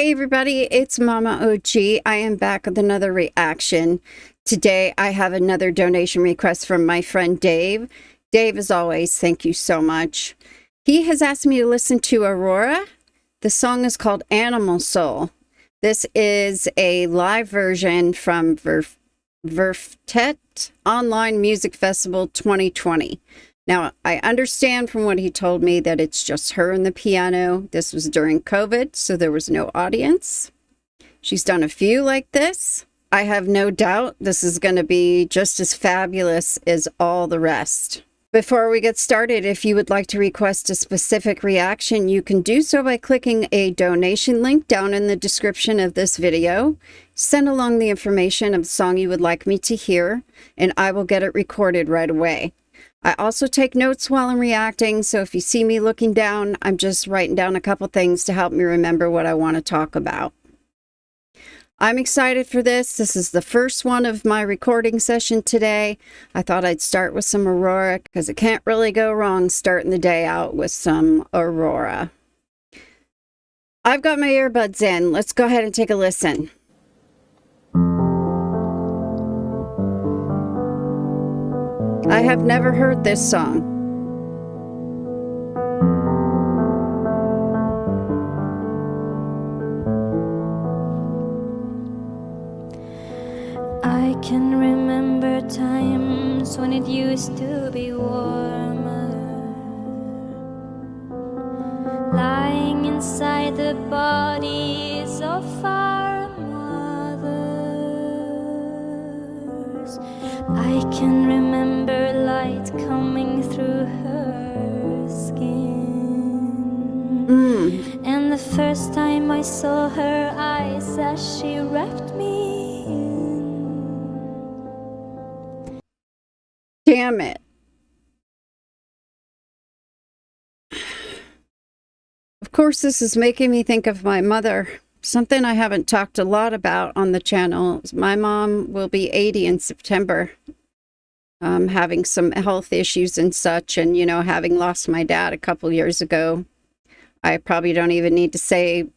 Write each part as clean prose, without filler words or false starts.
Hey everybody, it's Mama OG. I am back with another reaction. Today I have another donation request from my friend Dave. Dave, as always, thank you so much. He has asked me to listen to Aurora. The song is called Animal Soul. This is a live version from Verftet Online Music Festival 2020. Now, I understand from what he told me that it's just her and the piano. This was during COVID, so there was no audience. She's done a few like this. I have no doubt this is going to be just as fabulous as all the rest. Before we get started, if you would like to request a specific reaction, you can do so by clicking a donation link down in the description of this video. Send along the information of the song you would like me to hear, and I will get it recorded right away. I also take notes while I'm reacting, so if you see me looking down, I'm just writing down a couple things to help me remember what I want to talk about. I'm excited for this. This is the first one of my recording session today. I thought I'd start with some Aurora because it can't really go wrong starting the day out with some Aurora. I've got my earbuds in. Let's go ahead and take a listen. I have never heard this song. I can remember times when it used to be warmer, lying inside the bodies of our mothers. I can remember light coming through her skin, and the first time I saw her eyes as she wrapped me in. Damn it. Of course, this is making me think of my mother. Something I haven't talked a lot about on the channel. My mom will be 80 in September. Having some health issues and such, and, you know, having lost my dad a couple years ago, I probably don't even need to say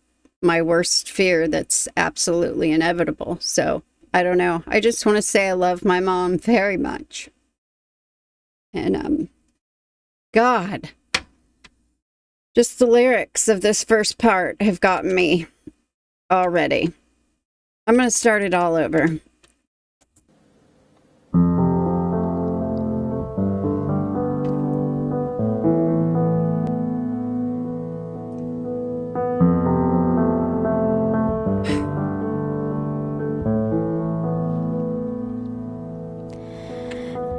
my worst fear that's absolutely inevitable. So, I don't know. I just want to say I love my mom very much. And, God, just the lyrics of this first part have gotten me already. I'm going to start it all over.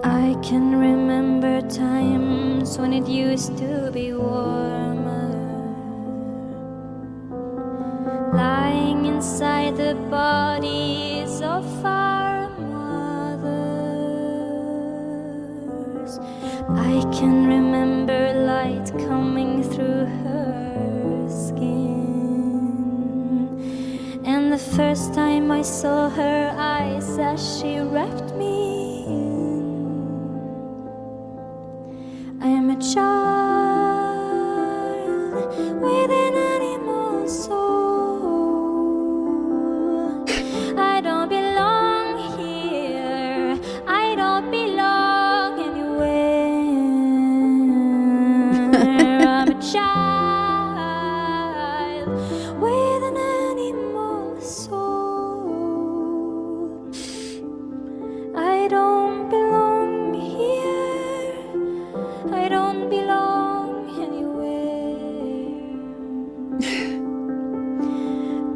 I can remember times when it used to be warmer, lying inside the bodies of our mothers. I can remember light coming through her skin, and the first time I saw her eyes as she wrapped me. I am a child with an animal soul. I don't belong here. I don't belong anywhere. I'm a child with an animal soul. I don't belong here. I don't belong anywhere.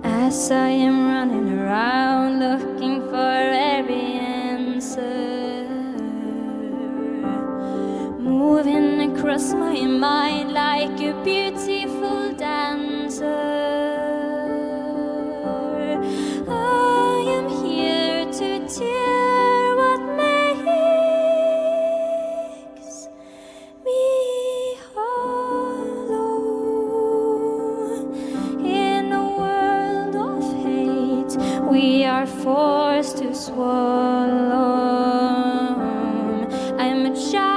As I am running around looking for every answer, moving across my mind like a beautiful dancer, I am here to tear what makes me hollow. In a world of hate, we are forced to swallow. I'm a child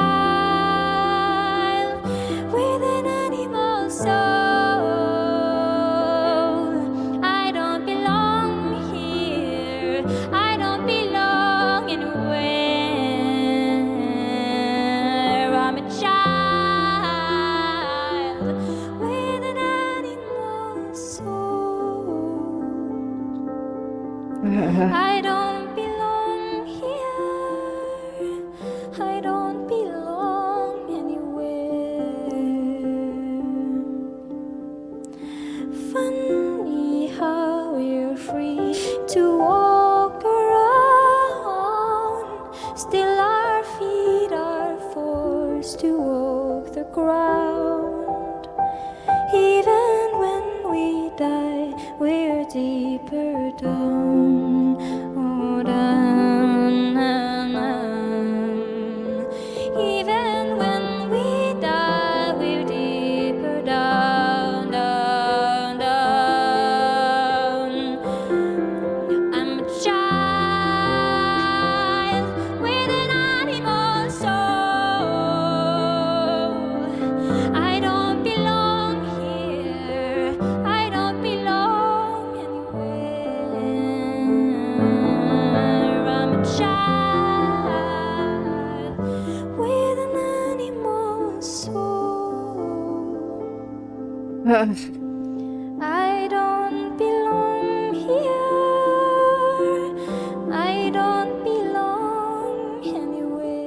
with an animal soul. I I don't belong anywhere. I'm a child with an animal soul. I don't belong here. I don't belong anywhere. Funny how we're free to walk around, still our feet are forced to walk the ground. Even when we die, we're deeper down, oh down, down, down. Even when we die, we're deeper down, down, down. I'm a child with an animal soul. I don't belong here. I don't belong anywhere. I'm a child with an animal soul. I don't belong here. I don't belong anywhere.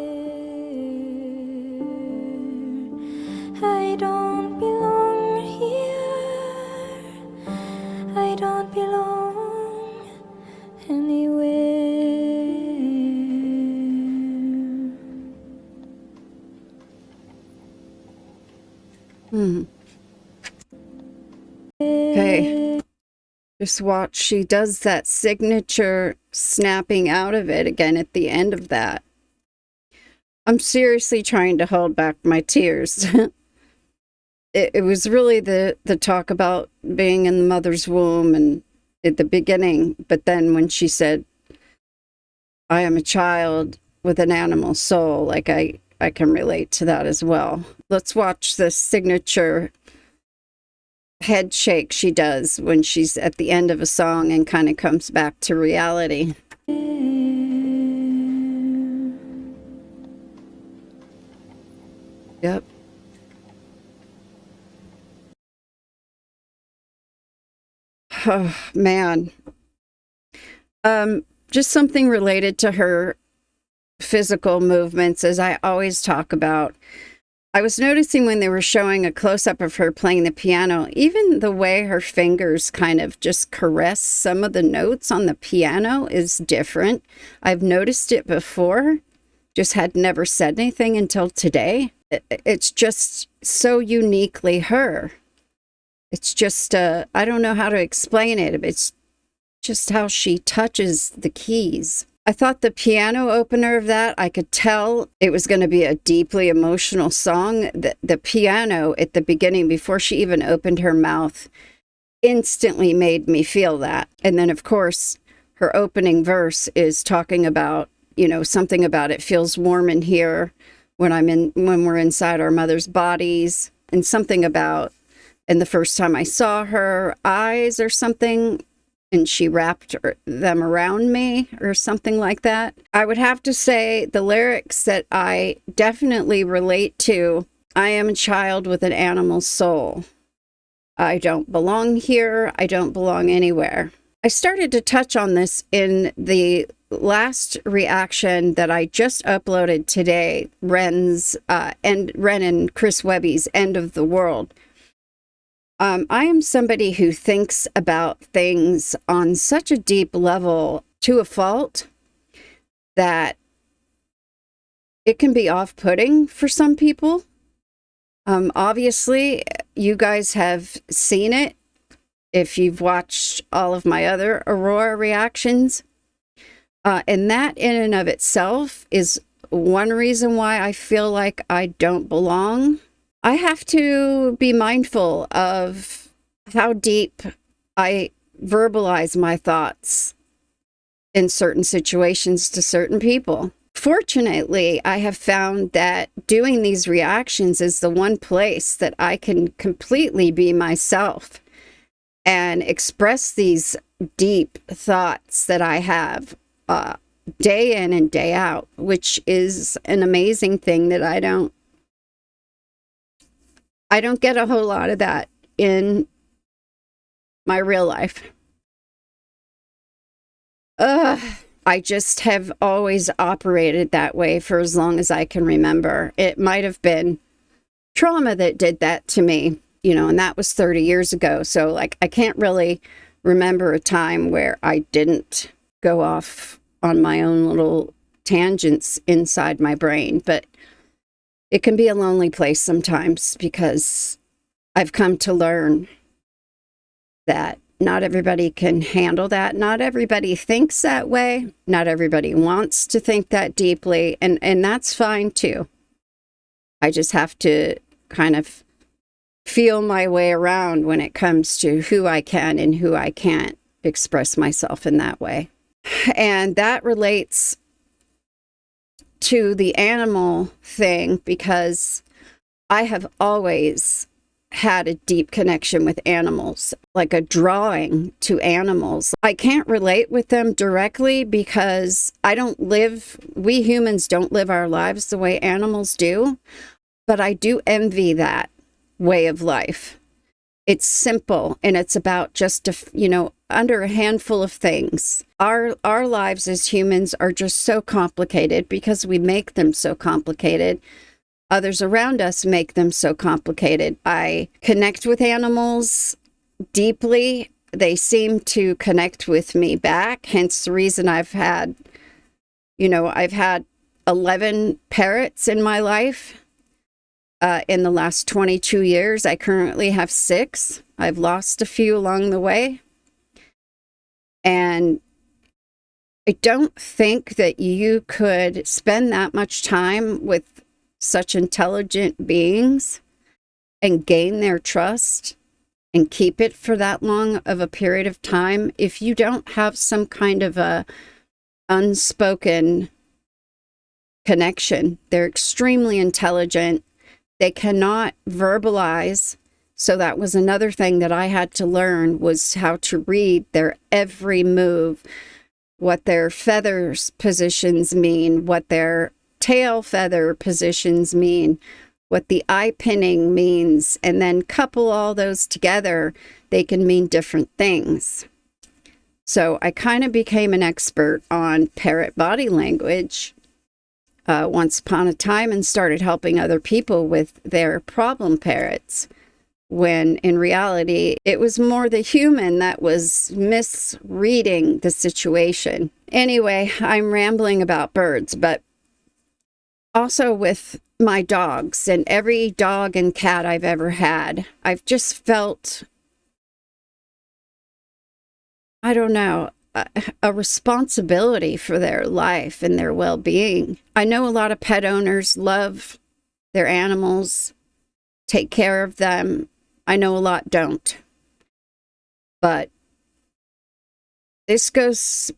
I don't belong here. I don't belong anywhere. Okay. Just watch. She does that signature snapping out of it again at the end of that. I'm seriously trying to hold back my tears. It was really the talk about being in the mother's womb and at the beginning. But then when she said, I am a child with an animal soul, like I can relate to that as well. Let's watch the signature head shake she does when she's at the end of a song and kind of comes back to reality. Yep. Oh, man. Just something related to her physical movements, as I always talk about. I was noticing when they were showing a close-up of her playing the piano, even the way her fingers kind of just caress some of the notes on the piano is different. I've noticed it before, just had never said anything until today. It's just so uniquely her. It's just, I don't know how to explain it. It's just how she touches the keys. I thought the piano opener of that, I could tell it was going to be a deeply emotional song. The piano at the beginning, before she even opened her mouth, instantly made me feel that. And then, of course, her opening verse is talking about, you know, something about it feels warm in here when we're inside our mother's bodies, and something about, and the first time I saw her eyes or something, and she wrapped them around me or something like that. I would have to say the lyrics that I definitely relate to, I am a child with an animal soul. I don't belong here. I don't belong anywhere. I started to touch on this in the last reaction that I just uploaded today, Ren and Chris Webby's End of the World. I am somebody who thinks about things on such a deep level to a fault that it can be off-putting for some people. Obviously, you guys have seen it if you've watched all of my other Aurora reactions. And that in and of itself is one reason why I feel like I don't belong. I have to be mindful of how deep I verbalize my thoughts in certain situations to certain people. Fortunately, I have found that doing these reactions is the one place that I can completely be myself and express these deep thoughts that I have day in and day out, which is an amazing thing that I don't get a whole lot of that in my real life. I just have always operated that way for as long as I can remember. It might have been trauma that did that to me, you know, and that was 30 years ago. So, like, I can't really remember a time where I didn't go off on my own little tangents inside my brain. But it can be a lonely place sometimes, because I've come to learn that not everybody can handle that. Not everybody thinks that way. Not everybody wants to think that deeply. And that's fine too. I just have to kind of feel my way around when it comes to who I can and who I can't express myself in that way. And that relates to the animal thing, because I have always had a deep connection with animals, like a drawing to animals. I can't relate with them directly because we humans don't live our lives the way animals do, but I do envy that way of life. It's simple, and it's about just, under a handful of things. Our lives as humans are just so complicated because we make them so complicated. Others around us make them so complicated. I connect with animals deeply. They seem to connect with me back. Hence the reason I've had 11 parrots in my life. In the last 22 years, I currently have 6. I've lost a few along the way. And I don't think that you could spend that much time with such intelligent beings and gain their trust and keep it for that long of a period of time if you don't have some kind of a unspoken connection. They're extremely intelligent. They cannot verbalize. So that was another thing that I had to learn, was how to read their every move, what their feathers positions mean, what their tail feather positions mean, what the eye pinning means, and then couple all those together, they can mean different things. So I kind of became an expert on parrot body language once upon a time, and started helping other people with their problem parrots, when in reality it was more the human that was misreading the situation. Anyway, I'm rambling about birds, but also with my dogs and every dog and cat I've ever had, I've just felt, I don't know, a responsibility for their life and their well-being. I know a lot of pet owners love their animals, take care of them. I know a lot don't. But this goes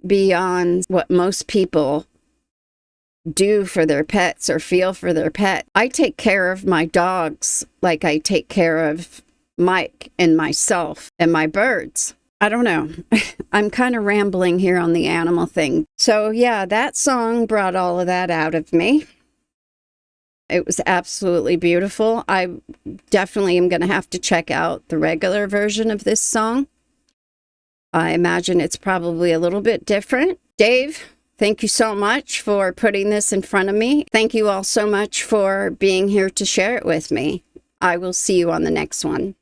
beyond what most people do for their pets or feel for their pet. I take care of my dogs like I take care of Mike and myself and my birds. I don't know. I'm kind of rambling here on the animal thing. So yeah, that song brought all of that out of me. It was absolutely beautiful. I definitely am going to have to check out the regular version of this song. I imagine it's probably a little bit different. Dave, thank you so much for putting this in front of me. Thank you all so much for being here to share it with me. I will see you on the next one.